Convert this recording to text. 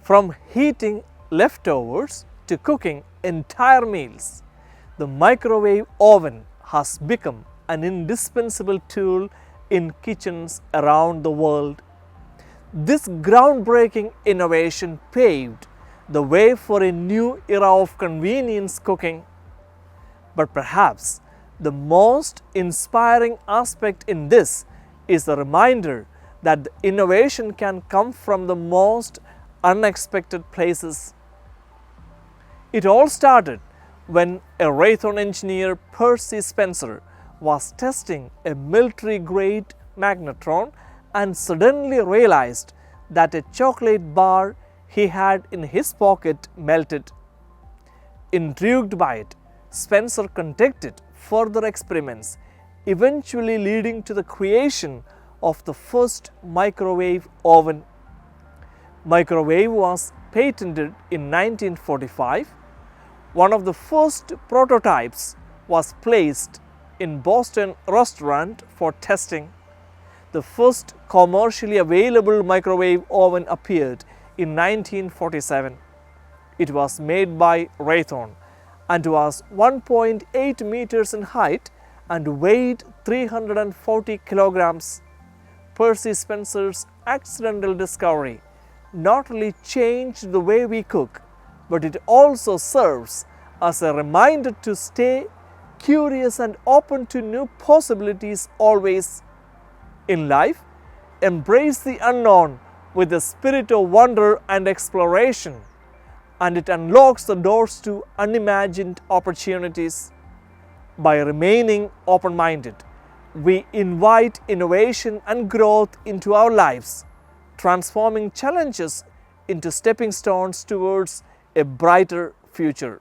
From heating leftovers to cooking entire meals, the microwave oven has become an indispensable tool in kitchens around the world. This groundbreaking innovation paved the way for a new era of convenience cooking. But perhaps the most inspiring aspect in this is the reminder that the innovation can come from the most unexpected places. It all started when a Raytheon engineer, Percy Spencer, was testing a military-grade magnetron and suddenly realized that a chocolate bar he had in his pocket melted. Intrigued by it, Spencer conducted further experiments, eventually leading to the creation of the first microwave oven. Microwave was patented in 1945. One of the first prototypes was placed in Boston restaurant for testing. The first commercially available microwave oven appeared in 1947. It was made by Raytheon and was 1.8 meters in height and weighed 340 kilograms. Percy Spencer's accidental discovery not only changed the way we cook, but it also serves as a reminder to stay curious and open to new possibilities always. In life, embrace the unknown with the spirit of wonder and exploration, and it unlocks the doors to unimagined opportunities. By remaining open-minded, we invite innovation and growth into our lives, transforming challenges into stepping stones towards a brighter future.